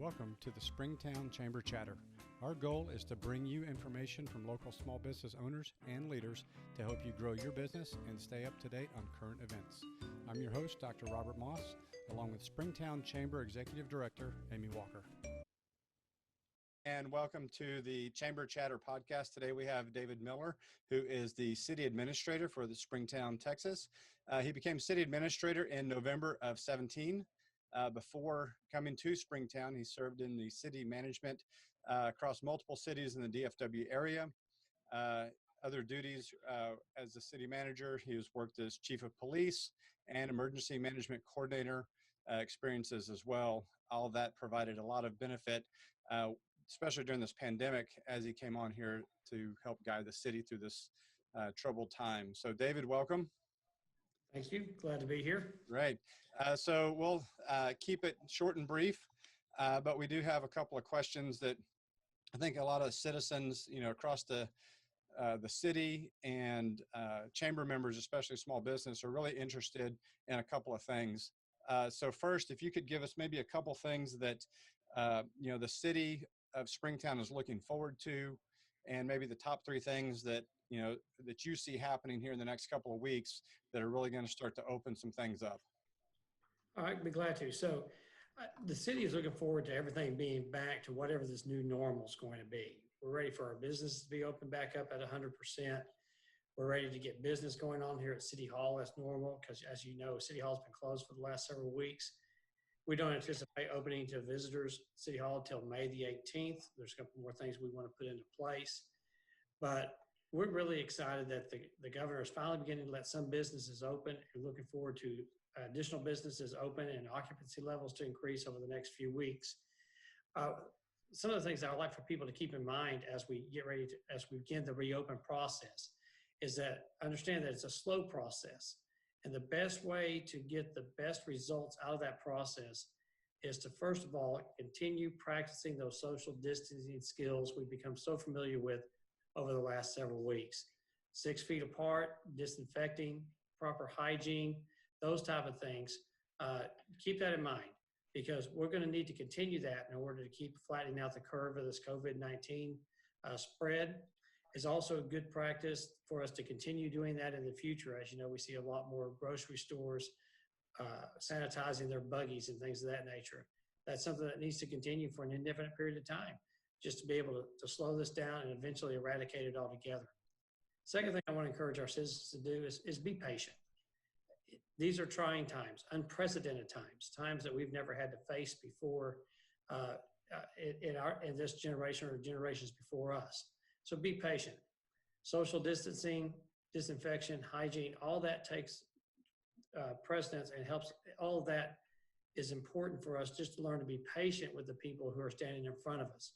Welcome to the Springtown Chamber Chatter. Our goal is to bring you information from local small business owners and leaders to help you grow your business and stay up to date on current events. I'm your host, Dr. Robert Moss, along with Springtown Chamber Executive Director, Amy Walker. And welcome to the Chamber Chatter podcast. Today we have David Miller, who is the city administrator for the Springtown, Texas. He became city administrator in November of 17. Before coming to Springtown, he served in the city management across multiple cities in the DFW area. Other duties as the city manager, he has worked as chief of police and emergency management coordinator experiences as well. All of that provided a lot of benefit, especially during this pandemic, as he came on here to help guide the city through this troubled time. So David, welcome. Thank you. Glad to be here. Right. So we'll keep it short and brief, but we do have a couple of questions that I think a lot of citizens, across the city and chamber members, especially small business, are really interested in a couple of things. So first, if you could give us maybe a couple things that, the city of Springtown is looking forward to, and maybe the top three things that that you see happening here in the next couple of weeks that are really going to start to open some things up. All right, be glad to. So the city is looking forward to everything being back to whatever this new normal is going to be. We're ready for our businesses to be open back up at 100%. We're ready to get business going on here at City Hall as normal, because as you know, City Hall's been closed for the last several weeks. We don't anticipate opening to visitors City Hall until May the 18th. There's a couple more things we want to put into place. But we're really excited that the governor is finally beginning to let some businesses open, and looking forward to additional businesses open and occupancy levels to increase over the next few weeks. Some of the things I would like for people to keep in mind as we begin the reopen process is that understand that it's a slow process. And the best way to get the best results out of that process is to, first of all, continue practicing those social distancing skills we've become so familiar with over the last several weeks. 6 feet apart, disinfecting, proper hygiene, those type of things. Keep that in mind, because we're going to need to continue that in order to keep flattening out the curve of this COVID-19 spread. It's also a good practice for us to continue doing that in the future. As you know, we see a lot more grocery stores sanitizing their buggies and things of that nature. That's something that needs to continue for an indefinite period of time, just to be able to slow this down and eventually eradicate it altogether. Second thing I want to encourage our citizens to do is be patient. These are trying times, unprecedented times that we've never had to face before in this generation or generations before us. So be patient. Social distancing, disinfection, hygiene, all that takes precedence and helps. All of that is important for us, just to learn to be patient with the people who are standing in front of us.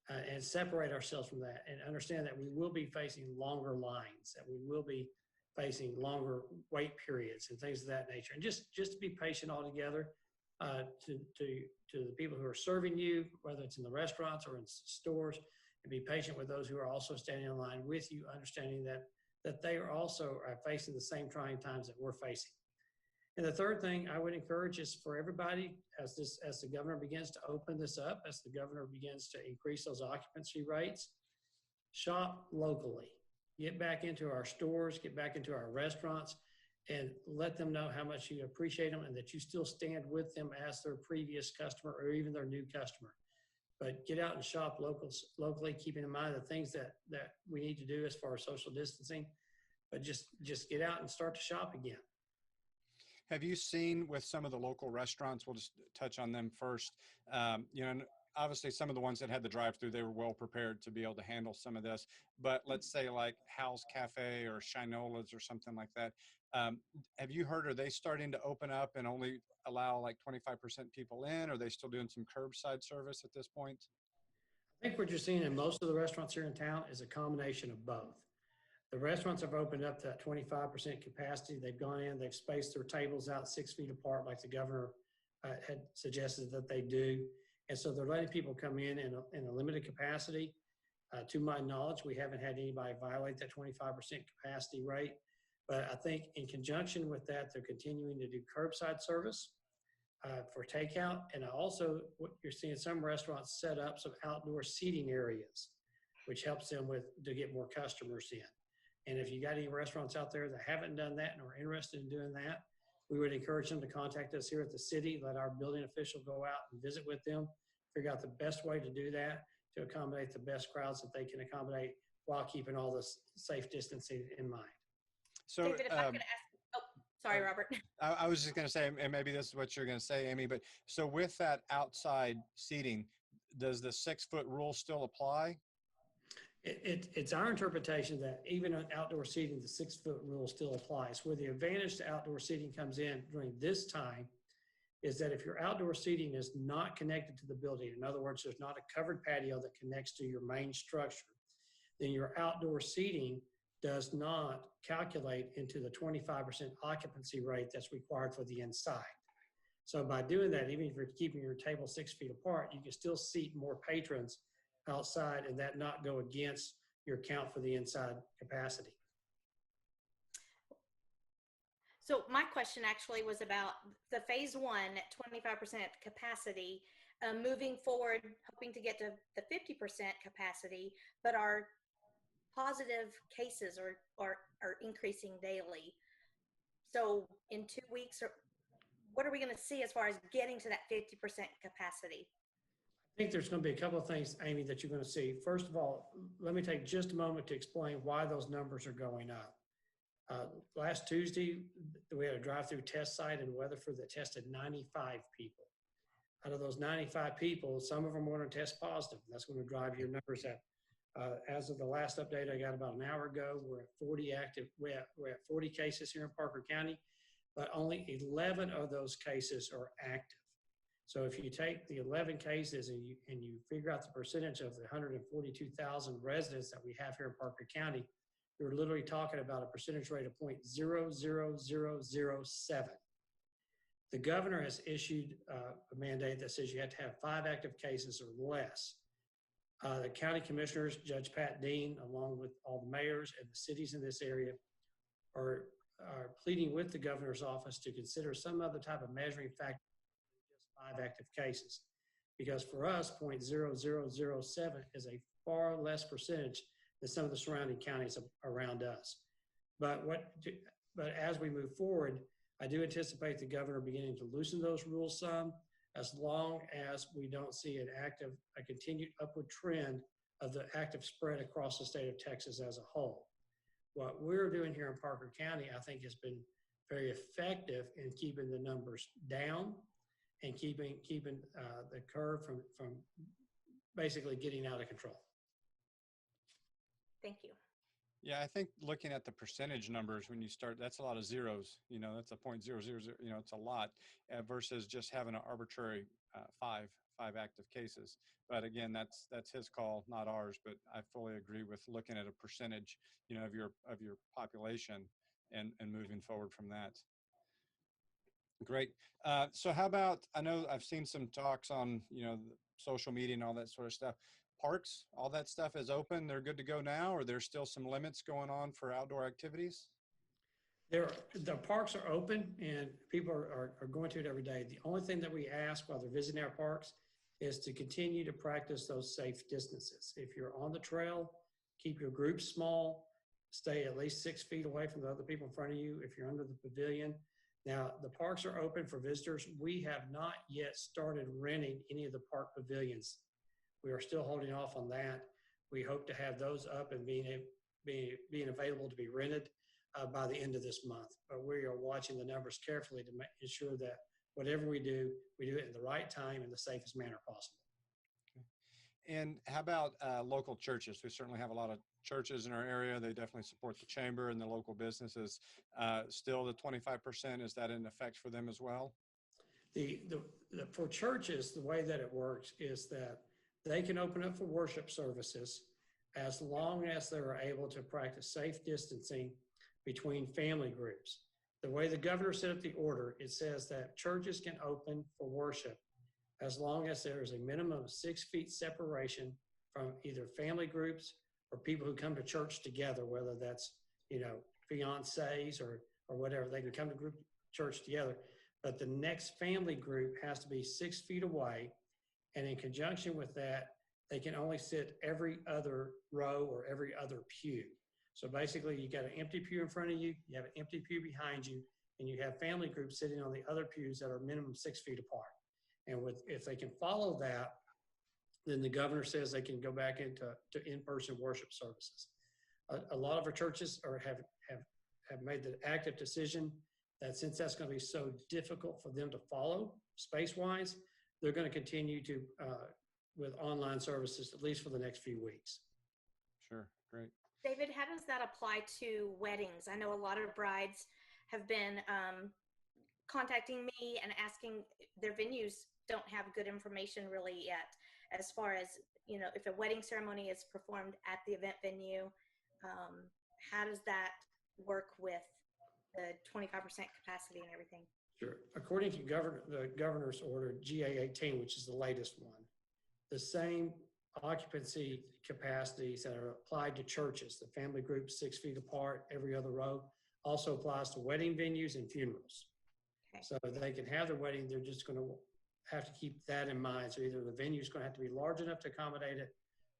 And separate ourselves from that, and understand that we will be facing longer lines, that we will be facing longer wait periods and things of that nature. And just to be patient altogether to the people who are serving you, whether it's in the restaurants or in stores, and be patient with those who are also standing in line with you, understanding that they are also facing the same trying times that we're facing. And the third thing I would encourage is for everybody, as the governor begins to open this up, as the governor begins to increase those occupancy rates, shop locally. Get back into our stores, get back into our restaurants, and let them know how much you appreciate them and that you still stand with them as their previous customer or even their new customer. But get out and shop locally, keeping in mind the things that we need to do as far as social distancing, but just get out and start to shop again. Have you seen with some of the local restaurants, we'll just touch on them first, obviously some of the ones that had the drive-through, they were well prepared to be able to handle some of this, but let's say like Hal's Cafe or Shinola's or something like that. Have you heard, are they starting to open up and only allow like 25% people in? Are they still doing some curbside service at this point? I think what you're seeing in most of the restaurants here in town is a combination of both. The restaurants have opened up to that 25% capacity. They've gone in, they've spaced their tables out 6 feet apart like the governor had suggested that they do. And so they're letting people come in a limited capacity. To my knowledge, we haven't had anybody violate that 25% capacity rate. But I think in conjunction with that, they're continuing to do curbside service. for takeout. And I also, what you're seeing some restaurants set up some outdoor seating areas, which helps them to get more customers in. And if you got any restaurants out there that haven't done that and are interested in doing that, we would encourage them to contact us here at the city, let our building official go out and visit with them, figure out the best way to do that to accommodate the best crowds that they can accommodate while keeping all this safe distancing in mind. So, David, if I could ask, oh, sorry, Robert. I was just going to say, and maybe this is what you're going to say, Amy, but so with that outside seating, does the 6-foot rule still apply? It's our interpretation that even on outdoor seating, the 6-foot rule still applies. Where the advantage to outdoor seating comes in during this time is that if your outdoor seating is not connected to the building, in other words, there's not a covered patio that connects to your main structure, then your outdoor seating does not calculate into the 25% occupancy rate that's required for the inside. So by doing that, even if you're keeping your table 6 feet apart, you can still seat more patrons outside and that not go against your count for the inside capacity. So my question actually was about the phase 1 at 25% capacity, moving forward, hoping to get to the 50% capacity, but our positive cases are increasing daily. So in 2 weeks, what are we going to see as far as getting to that 50% capacity? I think there's going to be a couple of things, Amy, that you're going to see. First of all, let me take just a moment to explain why those numbers are going up. Last Tuesday, we had a drive-through test site in Weatherford that tested 95 people. Out of those 95 people, some of them were going to test positive. That's going to drive your numbers up. As of the last update I got about an hour ago, we're at 40 active. We're at 40 cases here in Parker County, but only 11 of those cases are active. So if you take the 11 cases and you figure out the percentage of the 142,000 residents that we have here in Parker County, you're literally talking about a percentage rate of 0.00007. The governor has issued a mandate that says you have to have 5 active cases or less. The county commissioners, Judge Pat Dean, along with all the mayors and the cities in this area, are pleading with the governor's office to consider some other type of measuring factor than just 5 active cases. Because for us, 0.0007 is a far less percentage than some of the surrounding counties around us. But as we move forward, I do anticipate the governor beginning to loosen those rules some, as long as we don't see a continued upward trend of the active spread across the state of Texas as a whole. What we're doing here in Parker County, I think, has been very effective in keeping the numbers down and keeping the curve from basically getting out of control. Thank you. Yeah, I think looking at the percentage numbers when you start, that's a lot of zeros. That's a 0.000. It's a lot versus just having an arbitrary 5 active cases. But again, that's his call, not ours. But I fully agree with looking at a percentage, of your population and moving forward from that. Great. So how about, I know I've seen some talks on, social media and all that sort of stuff. Parks, all that stuff is open. They're good to go now, or there's still some limits going on for outdoor activities? The parks are open and people are going to it every day. The only thing that we ask while they're visiting our parks is to continue to practice those safe distances. If you're on the trail, keep your groups small, stay at least 6 feet away from the other people in front of you. If you're under the pavilion. Now, the parks are open for visitors. We have not yet started renting any of the park pavilions. We are still holding off on that. We hope to have those up and being available to be rented by the end of this month. But we are watching the numbers carefully to ensure that whatever we do it in the right time in the safest manner possible. Okay. And how about local churches? We certainly have a lot of churches in our area. They definitely support the chamber and the local businesses. Still, the 25%, is that in effect for them as well? For churches, the way that it works is that they can open up for worship services as long as they're able to practice safe distancing between family groups. The way the governor set up the order, it says that churches can open for worship as long as there is a minimum of 6 feet separation from either family groups or people who come to church together, whether that's, fiancés or whatever. They can come to group church together. but the next family group has to be 6 feet away. And in conjunction with that, they can only sit every other row or every other pew. So basically, you got an empty pew in front of you, you have an empty pew behind you, and you have family groups sitting on the other pews that are minimum 6 feet apart. And if they can follow that, then the governor says they can go back into in-person worship services. A lot of our churches have made the active decision that since that's going to be so difficult for them to follow space-wise, they're going to continue to with online services at least for the next few weeks. Sure, great. David, how does that apply to weddings? I know a lot of brides have been contacting me and asking, their venues don't have good information really yet as far as, if a wedding ceremony is performed at the event venue, how does that work with the 25% capacity and everything? Sure. According to the governor's order, GA 18, which is the latest one, the same occupancy capacities that are applied to churches, the family groups 6 feet apart, every other row, also applies to wedding venues and funerals. Okay. So they can have their wedding, they're just going to have to keep that in mind. So either the venue is going to have to be large enough to accommodate it,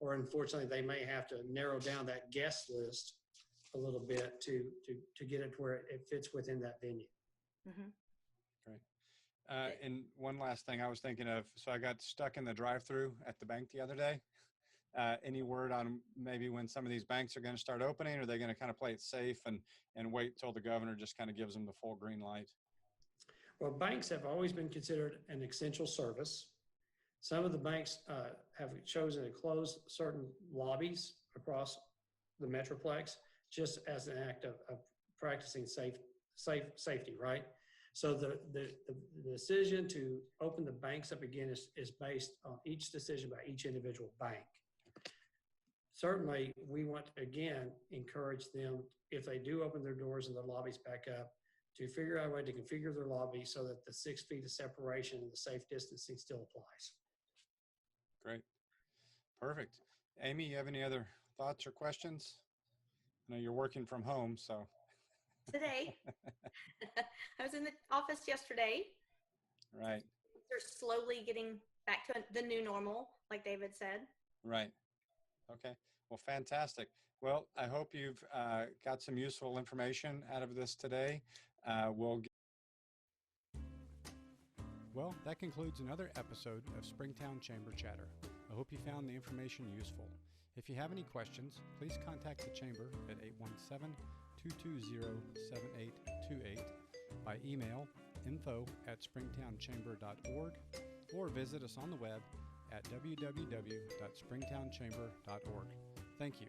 or unfortunately they may have to narrow down that guest list a little bit to get it to where it fits within that venue. Mm-hmm. Great. And one last thing I was thinking of, so I got stuck in the drive-through at the bank the other day. Any word on maybe when some of these banks are going to start opening? Or are they going to kind of play it safe and wait till the governor just kind of gives them the full green light? Well, banks have always been considered an essential service. Some of the banks have chosen to close certain lobbies across the Metroplex just as an act of practicing safety, right? So the decision to open the banks up again is based on each decision by each individual bank. Certainly, we want to, again, encourage them, if they do open their doors and their lobbies back up, to figure out a way to configure their lobby so that the 6 feet of separation and the safe distancing still applies. Great. Perfect. Amy, you have any other thoughts or questions? I know you're working from home, so. Today, I was in the office yesterday. Right. They're slowly getting back to the new normal, like David said. Right. Okay. Well, fantastic. Well, I hope you've got some useful information out of this today. Well, that concludes another episode of Springtown Chamber Chatter. I hope you found the information useful. If you have any questions, please contact the Chamber at 817-220-7828 by email info@springtownchamber.org or visit us on the web at www.springtownchamber.org. Thank you.